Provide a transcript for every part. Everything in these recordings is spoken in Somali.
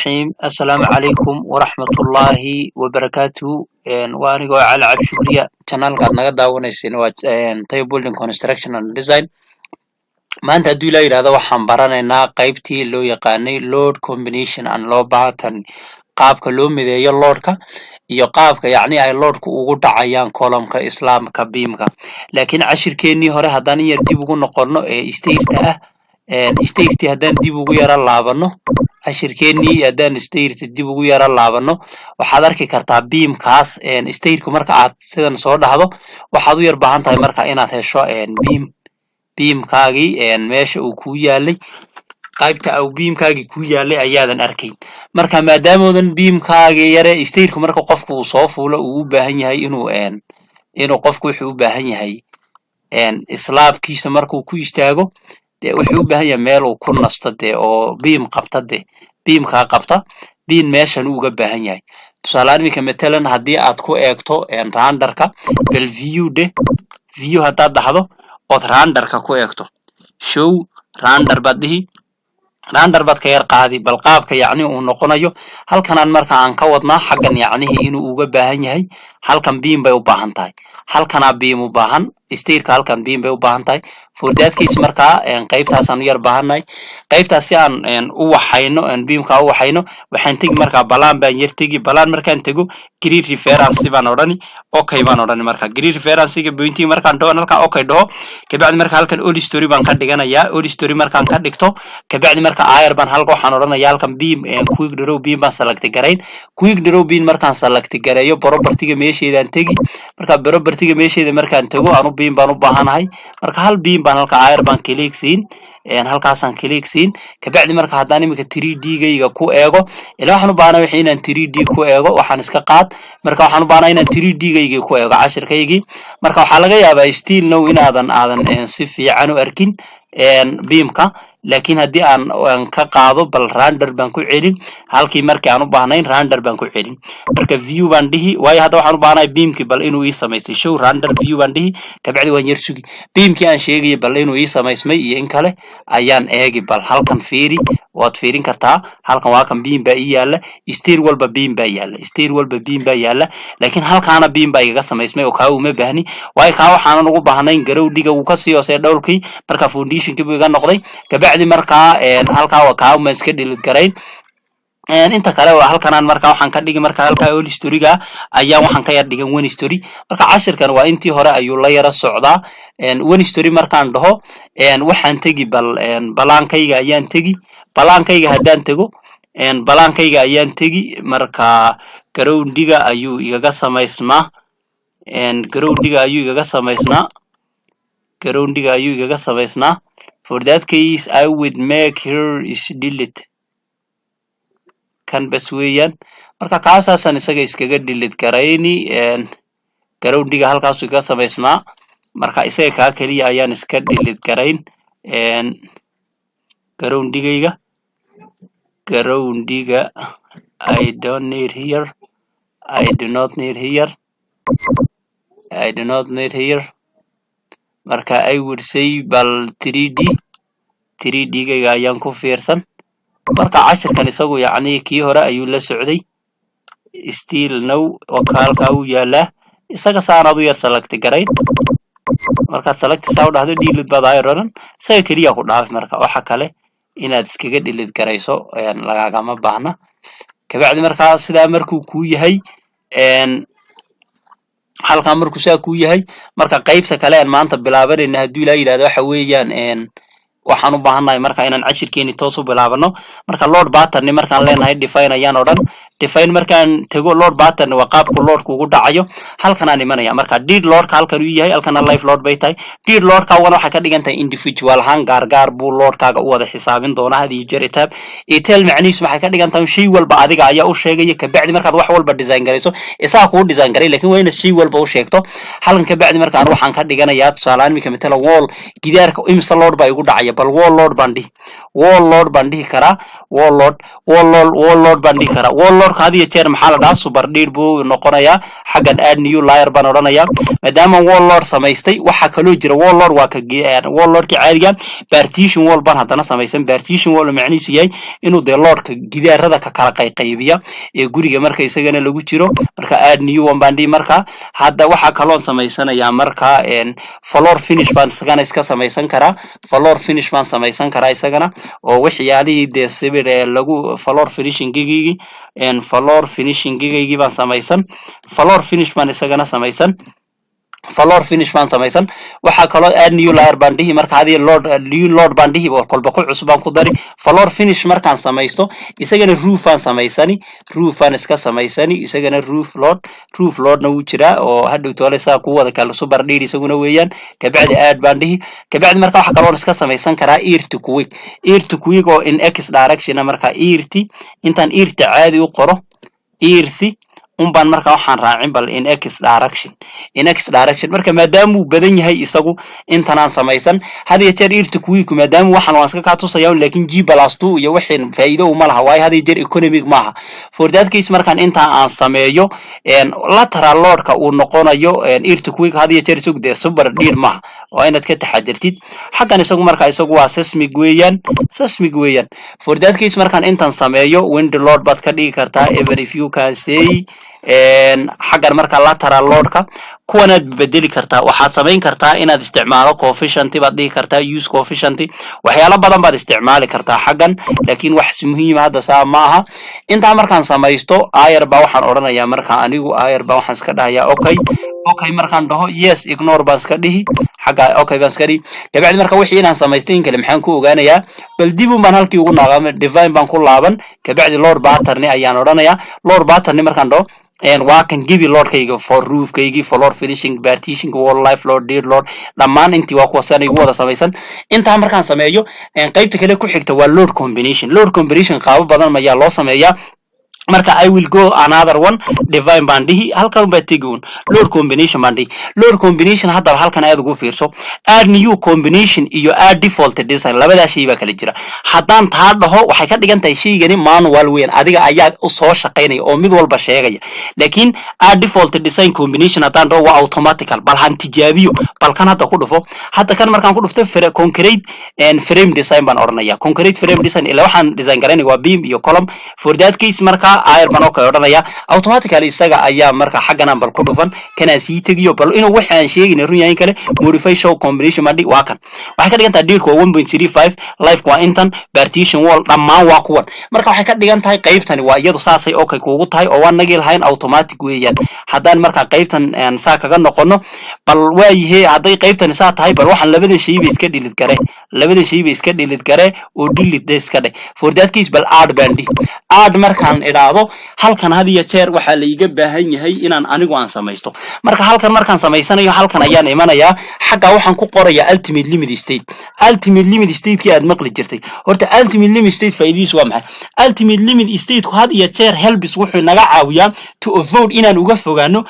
الرحيم السلام عليكم ورحمة الله وبركاته وأنا جوا على عبد شكرية channel قد نقدر ونسين طيب building construction and design ما أنت دولا إلى هذا وحن برنا قيبتي لو يقاني load combination and low pattern qaabka loo mideeyo loadka iyo qaabka yacni ay loadku ugu dhacayaan columnka islaamka beamka laakiin cashirkeenii hore haddaan yar dib ugu noqono ee stairta haddaan dib ugu yara laabano cashirkeenii haddaan stairta dib ugu yara laabano waxaad arki kartaa beamkaas stairku marka aad sidan soo dhahdo waxaad u yar baahan tahay marka inaad hesho beamkaagii meesha uu ku yaalay qaybta aw beamkaagi ku yaalay ayaadan arkayn marka maadaamoodan beamkaagi yare stairku marka qofku uu soo fuulo uu u baahan yahay inuu qofku wuxuu u baahan yahay islaabkiisa markuu ku istaago dee wuxuu u baahan yahay meel uu ku nasto dee oo beam qabta dee beamka qabta beam meeshan uu uga baahan yahay tusaale iminka matalan haddii aad ku eegto renderka bal view haddaad dhahdo ood renderka ku eegto show render baad dhihi render baad ka yar qaadi bal qaabka yacni uu noqonayo halkanaan marka aan ka wadnaa xaggan yacnihi inuu uga baahan yahay halkan beam bay u baahan tahay halkanaa beam u baahan stairka halkan beam bay u baahan tahay furdaadkiisa markaa qaybtaasaan u yar baahannahay qaybtaas si aan u waxayno beamka u waxayno waxaan tegi markaa balaan baan yar tegi balaan markaan tego grid reference baan odhani okay baan odhani marka grid referencega pointing markaan dhaho halkan okay dhaho kabacdi marka halkan old story baan ka dhiganayaa old story markaan ka dhigto kabacdi marka ayar baan halka waxaan odhanayaa halkan beam quick draw beam baan select garayn quick draw beam markaan select gareeyo propertyga meesheedaan tegi marka propertyga meesheeda markaan tago aanu beam baan u baahanahay marka hal beam baan halka ayar baan click siin halkaasaan click siin kabacdi marka haddaan iminka 3D gayga ku eego ilaa waxaan u baahanahay wixii inaan 3D ku eego waxaan iska qaad marka waxaan u baahanahay inaan 3D gayga ku eego cashirkaygii marka waxaa laga yaabaa still now inaadan si fiican u arkin beamka laakiin haddii aan ka qaado bal render baan ku celin halkii markii aan u baahnayn render baan ku celin marka view baan dhihi waayo hadda waxaan u baahanahay beamkii bal inuu ii samaystay show render view baan dhihi kabacdi waan yar sugi beamkii aan sheegayay bal inuu ii samaysmay iyo in kale ayaan eegi bal halkan fiiri waad fiirin kartaa halkan waa kan beam baa ii yaala stair walba beam baa yaala stair walba beam baa yaala laakiin halkaana beam baa igaga samaysmay oo kaa uma baahni waayo kaa waxaanan ugu baahnayn garowdhiga uu kasii hoosee dhowlkii marka foundationkii buu iga noqday kabacdi markaa halkaa waa kaa uma iska dhilid garayn inta kale waa halkanaan marka waxaan ka dhigi marka halka old storyga ayaan waxaan ka yar dhigan one story marka cashirkan waa intii hore ayuu la yara socdaa one story markaan dhaho waxaan tegi bal balaankayga ayaan tegi balaankayga haddaan tego balaankayga ayaan tegi marka garowdhiga ayuu igaga samaysmaa garowdhiga ayuu igaga samaysnaa for that case I would make her is delete kan bas weeyaan marka kaasaasan isaga iskaga delete garayni garowdhiga halkaasuu iga samaysmaa marka isaga kaa keliya ayaan iska delete garayn garowdhigayga I don't need here I do not need here marka I would say bal 3D gayga ayaan ku fiirsan marka cashirkan isagu yacni kii hore ayuu la socday still now halkaa uu yaalaa isaga saanaad u yar select garayn markaad select saa u dhahdo delete baad ayar odhan isaga keliya ku dhaaf marka waxa kale inaad iskaga delete garayso lagagama baahna kabacdi markaa sidaa markuu kuu yahay halkan markuu saa kuu yahay marka qaybta kale aan maanta bilaabanayna hadduu ilaa yidhahdo waxa weeyaan waxaan u baahannahay marka inaan cashirkeeni toos u bilaabano marka load pattern markaan leenahay define ayaan odhan define markaan tego load pattern waa qaabku loadku ugu dhacayo halkan aan imanaya marka dead loadka halkan uu yahay halkan live load bay tahay dead loadka wana waxay ka dhigan tahay individual ahaan gaar buu loadkaaga u wada xisaabin doonaa hadii jeer tab etel macnihiisu waxay ka dhigan tahay shay walba adiga ayaa u sheegaya kabacdi markaad wax walba design garayso isaa ku design garay laakiin waa inaad shay walba u sheegto halkan kabacdi markaan waxaan ka dhiganayaa tusaale iminka matalan wall gidaarka imsa load bay ugu dhacaya sameynaya bal warlord baan dhihi karaa warlord baan dhihi karaa warlordka had iyo jeer maxaa la dhahaa super deed buu noqonayaa xaggan add new layer baan odhanayaa maadaama warlord samaystay waxa kaloo jira warlord waa ka warlordka caadiga partition wall baan haddana samaysan partition wall macnihiisu yahay inuu dee lordka gidaarada ka kala qaybiya ee guriga marka isagana lagu jiro marka add new one baan dhihi marka hadda waxa kaloo samaysanayaa marka floor finish baan isagana iska samaysan karaa floor finish baan samaysan karaa isagana oo waxyaalihii dee sibir lagu floor finishing gigigi baan samaysan floor finish baan isagana samaysan floor finish baan samaysan waxa kaloo add new layer baan dhihi marka hadii lord baan dhihi kolba ku cusub baan ku dari floor finish markaan samaysto isagana roof baan samaysani roof baan iska samaysani isagana roof lordna wuu jiraa oo hadhow toole saa ku wada kala super deed isaguna weeyaan kabacdi add baan dhihi kabacdi marka waxa kaloo iska samaysan karaa earthquake oo in x direction marka intaan caadi u qoro baan marka waxaan raacin bal in x direction marka maadaama uu badan yahay isagu intaan samaysan hadiya jeer earthquake maadaama waxaan waan iska ka tusayaan laakiin g+2 iyo waxaan faa'iido uma laha way hadiya jeer economic maaha for that case markaan intaan aan sameeyo lateral loadka uu noqonayo earthquake hadiya jeer isagu de super deed maaha waa inaad ka taxadirtid xaqan isagu marka isagu waa seismic weeyaan for that case markaan intaan sameeyo wind load baad ka dhigi kartaa even if you can say xagar marka lateral loadka kuwanaad bedeli kartaa waxaad samayn kartaa inaad isticmaalo coefficient baad dhihi kartaa use coefficient waxyaalo badan baad isticmaali kartaa xagan laakiin wax muhiim ah hadda saa ma aha inta markaan samaysto ayar ba waxaan oranayaa marka anigu ayar ba waxaan iska dhahayaa okay markaan dhaho yes ignore baan iska dhihi xaga okay baan iska dhihi kabacdi marka wixii inaan samaystay in kale maxaan ku ogaanayaa bal dib baan halkii ugu naaqamay divine baan ku laaban kabacdi lord pattern ayaan oranayaa lord pattern markaan dhaho waa kan gibi lordkayga for roofkaygi floor finishing partition wall life load deed load dhammaan intii waa kuwa san igu wada samaysan inta markaan sameeyo qaybta kale ku xigta waa load combination qaabo badan ayaa loo sameeyaa marka I will go another one divine baan dhihi halkan baa tegoon load combination baan dhihi load combination hadda halkan aad ugu fiirso add new combination iyo add default design labada shay baa kala jira haddaan taa dhaho waxay ka dhigan tahay shaygani manual weyn adiga ayaa u soo shaqaynaya oo mid walba sheegaya laakiin add default design combination haddaan dhaho waa automatical bal han tijaabiyo bal kan hadda ku dhufo hadda kan markaan ku dhufto concrete and frame design baan oranaya concrete frame design ila waxaan design garanay waa beam iyo column for that case marka ayar baan oo ka oranaya automatically isaga ayaa marka xagan bal ku dhufan kana sii tagiyo bal inuu waxaan sheegin run yahay kale modify show combination madi waa kan waxay ka dhigan tahay dealku 1.35 life waa intan partition wall dhammaan waa kuwan marka waxay ka dhigan tahay qaybtani waa iyadu saasay okay kuugu tahay oo waan nagii lahayn automatic weeyaan haddaan marka qaybtan saa kaga noqono bal waayahay haday qaybtani saa tahay bal waxaan labada shay bay iska dhilid gare oo delete iska dhig for that case bal add bandi add markaan idhaahdo halkan hadiya jeer waxa la iga baahan yahay inaan anigu aan samaysto marka halkan markaan samaysanayo halkan ayaan imanayaa xaqa waxaan ku qorayaa ultimate limit state ki aad maqli jirtay horta ultimate limit state faa'iidiisu waa maxay ultimate limit state ku hadiya jeer helps wuxuu naga caawiyaa to avoid inaan uga fogaano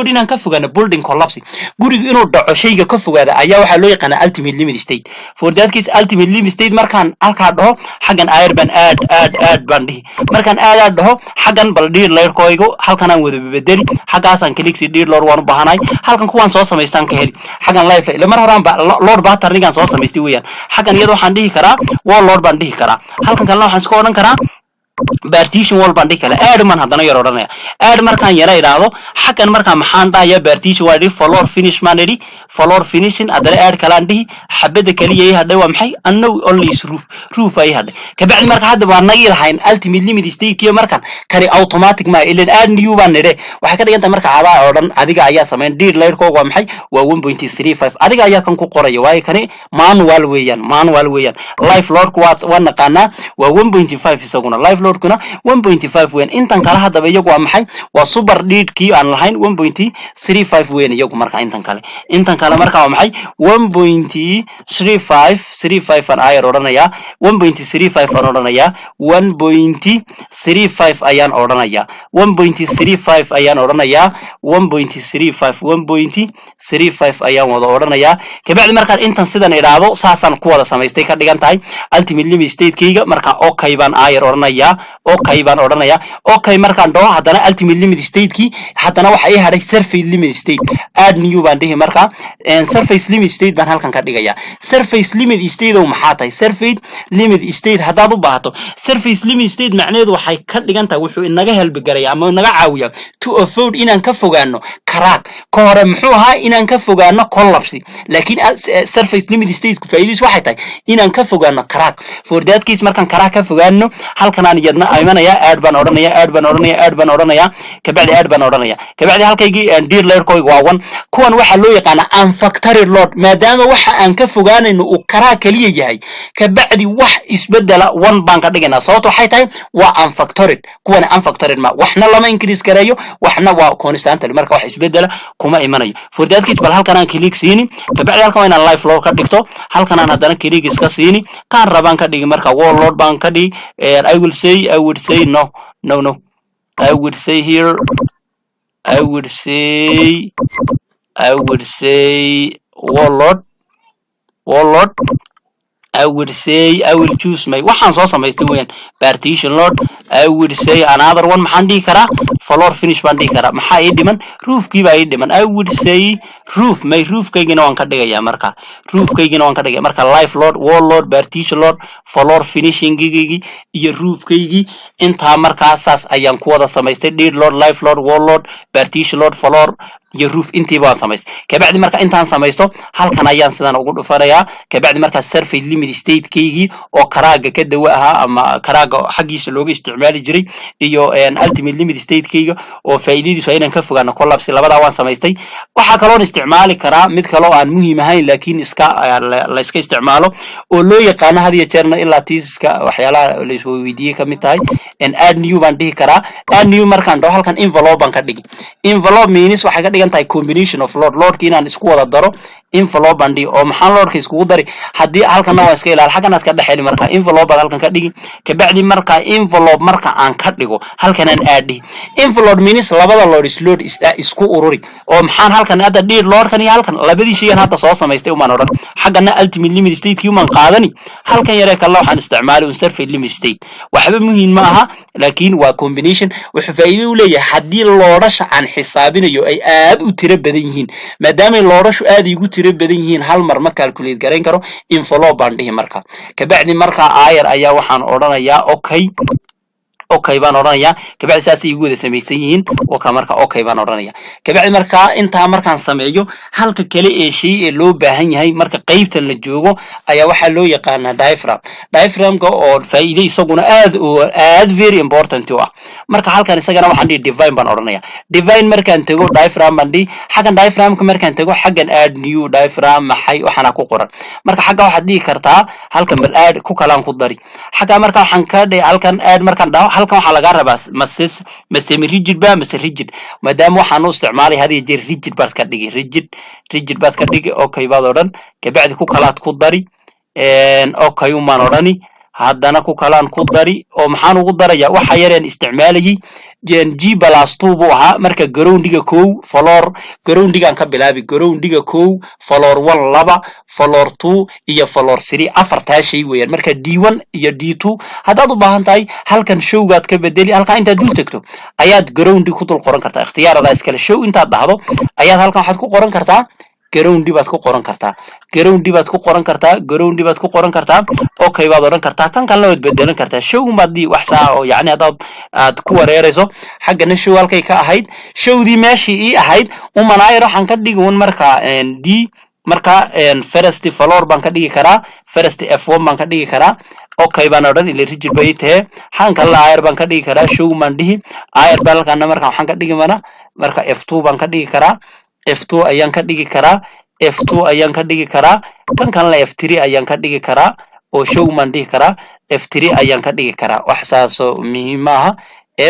inaan ka fogaano building collapse guriga inuu dhaco shayga ka fogaada ayaa waxa loo yaqaan ultimate limit state for that case ultimate limit state markaan halka dhaho xagan airban add baan dhihi markaan add dhaho xagan bal deed leerkooygo halkan aan wada bedeli xagaasan click si deed lord waan u baahanahay halkan kuwan soo samaystaan ka heli xagan live ila mar horaan ba lord pattern nigan soo samaystay weeyaan xagan iyadoo waxaan dhihi karaa wall lord baan dhihi karaa halkan kalena waxaan iska oran karaa partition wall baan dhihi kale add man haddana yar oranaya add markaan yara idhaahdo xakan markaan maxaan dhahayaa partition waa floor finish man idhi floor finishing adana add kalaan dhihi xabada kaliya ay hadhay waa maxay unknown only is roof ay hadhay kabacdi marka hadda waa nagi lahayn ultimate limit state kiyo markaan kani automatic ma ilan add new baan nidhe waxay ka dhigan tahay marka cadaa oo dhan adiga ayaa samayn deed leerkooga waa maxay waa 1.35 adiga ayaa kan ku qoraya waayo kani manual weeyaan life load waa naqaanaa waa 1.5 isaguna life load load kuna 1.5 weyn intan kala hadaba iyagu waa maxay waa super deed kii aan lahayn 1.35 weyn iyagu marka intan kale marka waa maxay 1.35 aan ayar oranaya 1.35 aan oranaya 1.35 ayaan oranaya 1.35 ayaan oranaya 1.35 ayaan wada oranaya kabacdi markaan intan sidan iraado saasan ku wada samaystay ka dhigan tahay ultimate limit state kayga marka okay baan ayar oranaya okay markaan dhaho hadana ultimate limit state ki hadana waxa ay haray surface limit state add new baan dhihi marka surface limit state baan halkan ka dhigaya surface limit state oo maxaa tahay surface limit state hadaad u baahato surface limit state macnaheedu waxay ka dhigan tahay wuxuu inaga helbi garay ama inaga caawiyaa to avoid inaan ka fogaano crack ka hore muxuu ahaa inaan ka fogaano collapse laakiin surface limit state ku faa'iideyso waxay tahay inaan ka fogaano crack for that case markaan crack ka fogaano halkan aan yadna aymanaya add baan oranaya kabacdi halkaygii deer layer kooyga waa 1 kuwan waxa loo yaqaan unfactored load maadaama waxa aan ka fogaanayno uu crack kaliya yahay kabacdi wax isbedela 1 baan ka dhiganaa sababtoo waxay tahay waa unfactored kuwan unfactored ma waxna lama increase gareeyo waxna waa constant marka wax isbedela kuma imanayo for that case bal halkan aan click siini kabacdi halkan waa inaan live load ka dhigto halkan aan hadana click iska siini kaan rabaan ka dhigi marka wall load baan ka dhigi I would say no I would say here I would say wall load I would say I will choose my waxaan soo samaystay weeyaan partition load I would say another one maxaan dhigi karaa floor finish baan dhigi karaa maxaa ii dhiman roofkii baa ii dhiman I would say roof my roofkaygina waan ka dhigayaa marka marka live load wall load partition load floor finishing gigi iyo roofkaygii inta markaasaas ayaan ku wada samaystay deed load live load wall load partition load floor iyo roof intii baan samaystay kabacdi marka intaan samaysto halkan ayaan sidan ugu dhufanayaa kabacdi marka surface limit state kaygi oo karaaga ka dawa ahaa ama karaaga xaqiisa looga isticmaali jiray iyo ultimate limit state kayga oo faa'iidadiisu ay inaan ka fogaano collapse labada waan samaystay waxa kale oo isticmaali karaa mid kale oo aan muhiim ahayn laakiin la iska isticmaalo oo loo yaqaan hadiya jeerna ilaa tiiska waxyaalaha la isoo weydiiyay kamid tahay add new baan dhihi karaa add new markaan dhaho halkan envelope baan ka dhigi envelope means waxa ka dhigan tahay combination of loadki inaan isku wada daro envelope baan dhihi oo maxaan loadka isku dari hadii halkan waa iska ilaal xagan aad ka dhaxayni marka envelope halkan ka dhigi kabacdi marka envelope marka aan ka dhigo halkan aan add envelope means labada load isku ururi oo maxaan halkan hadda deed loadkan iyo halkan labadii shay aan hadda soo samaystay uma oran xagana ultimate limit state kii uma qaadani halkan yare kala waxaan isticmaalay surface limit state waxba muhiim ma aha laakiin waa combination wuxuu faa'iido u leeyahay hadii loodasha aan xisaabinayo ay aad u tiro badan yihiin maadaama loodashu aad igu tiro badan yihiin hal mar ma calculate gareyn karo envelope baan dhihi marka kabacdi marka ayar ayaa waxaan oranayaa okay baan oranayaa kabacdi saas igu wada sameeysan yihiin oo ka marka okay baan oranayaa kabacdi marka inta markaan sameeyo halka kale ee shay ee loo baahan yahay marka qaybtan la joogo ayaa waxa loo yaqaan diaphragm oo faa'iido isaguna aad very important ah marka halkan isagana waxaan dhihi divine baan oranayaa divine markaan tago diaphragm baan dhihi xagan diaphragmka markaan tago xagan add new diaphragm maxay waxana ku qoran marka xaga waxaad dhihi kartaa halkan bal add ku kalaan ku dari xaga marka waxaan ka dhihi halkan add markaan dhaho halkan waxa laga rabaa semi rigid ba rigid maadaama waxaan u isticmaalay hadii jeer rigid baad ka dhigi rigid baad ka dhigi okay baad oran kabacdi ku kalaad ku dari okay uma orani haddana ku kalaan ku dari oo maxaan ugu darayaa waxa yareen isticmaalayay G+2 buu ahaa marka groundiga 1 floor groundigan ka bilaabi groundiga 1 floor 1 2 floor 2 iyo floor 3 afarta shay weeyaan marka D1 iyo D2 hadaad u baahan tahay halkan showgaad ka bedeli halka inta dul tagto ayaad groundi ku dul qoran kartaa ikhtiyaarada iskala show inta dhahdo ayaad halkan waxaad ku qoran kartaa ground baad ku qoran kartaa okay baad oran kartaa kan kale waad bedelan kartaa show baad wax saa oo yaani aad ku wareerayso xagana show halkay ka ahayd showdii meeshii ii ahayd umanaayro waxaan ka dhigoon marka D marka first floor baan ka dhigi karaa first F1 baan ka dhigi karaa okay baan oran ilaa rigid bay tahay xan kale aayar baan ka dhigi karaa show man dhihi aayar balkana marka waxaan ka dhigi marka F2 baan ka dhigi karaa F2 ayaan ka dhigi karaa kan kale F3 ayaan ka dhigi karaa oo show maan dhihi karaa F3 ayaan ka dhigi karaa wax saasoo muhiim maaha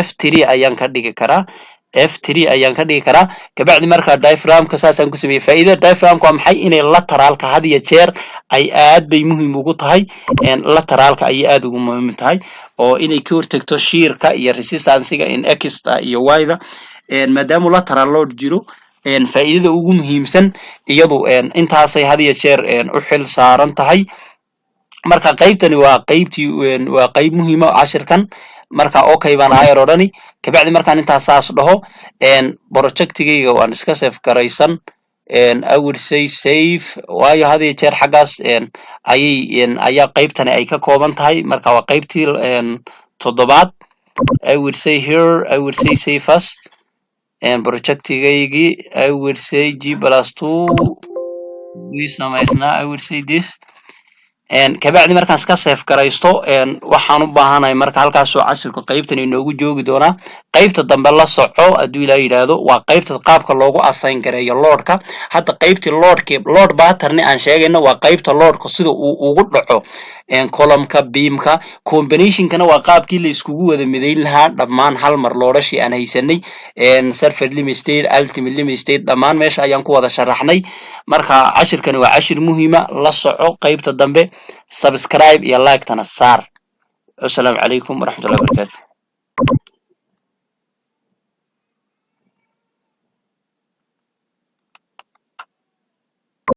F3 ayaan ka dhigi karaa F3 ayaan ka dhigi karaa kabacdi marka diaphragmka saasaan ku sameeyay faa'iidada diaphragmka waa maxay inay lateralka had iyo jeer ay aad bay muhiim ugu tahay lateralka ay aad ugu muhiim tahay oo inay ka hortagto shearka iyo resistancega in x iyo y da maadaama lateral load jiro faa'iidada ugu muhiimsan iyadu intaasay had iyo jeer u xil saaran tahay marka qaybtani waa qayb muhiim ah cashirkan marka okay baan ayar orani kabacdi markaan intaas saas dhaho projectigayga waan iska save garaysan I would say save waayo had iyo jeer xaggaas ayaa qaybtani ay ka kooban tahay marka waa qaybtii toddobaad I would say here I would say save as projectigaygii I would say g+2 we samaysnaa I would say this kabacdi markaan iska save garaysto waxaan u baahanahay marka halkaas oo cashirka qaybtan inoogu joogi doonaa qaybta dambe la soco hadduu ilaa yidhaahdo waa qaybta qaabka loogu assign gareeyo loadka hadda qaybtii load pattern aan sheegayna waa qaybta loadka sida uu ugu dhaco columnka beamka combinationkana waa qaabkii la iskugu wada midayn lahaa dhammaan hal mar loodhashii aan haysanay surface limit state ultimate limit state dhammaan meesha ayaan ku wada sharaxnay marka cashirkani waa cashir muhiima la soco qaybta dambe subscribe iyo like tana saar. Assalamu alaikum warahmatullahi wabarakatuh.